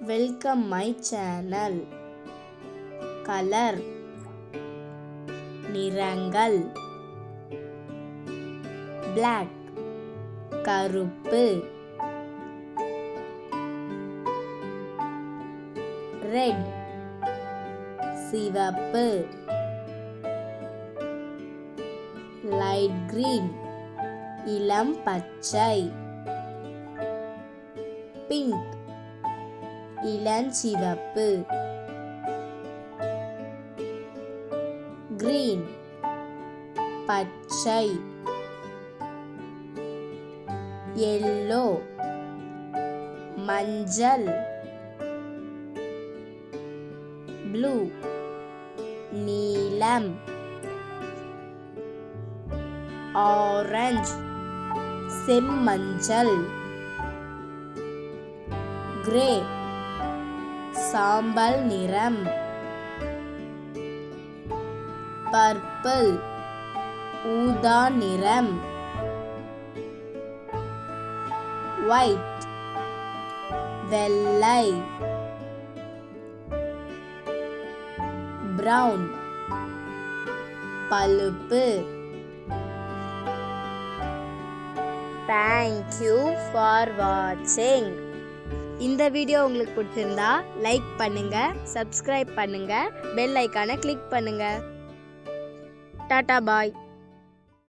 Welcome my channel. Color நிறங்கள் black கருப்பு, red சிவப்பு, light green இளம் பச்சை, pink இளஞ்சிவப்பு, green பச்சை, yellow மஞ்சள், blue நீலம், orange செம்மஞ்சள், grey சாம்பல் நிறம், purple ஊதா நிறம், white வெள்ளை, brown பழுப்பு. Thank you for watching. இந்த வீடியோ உங்களுக்கு பிடிச்சிருந்தா லைக் பண்ணுங்க, சப்ஸ்கிரைப் பண்ணுங்க, பெல் ஐகானை கிளிக் பண்ணுங்க. டாடா பாய்.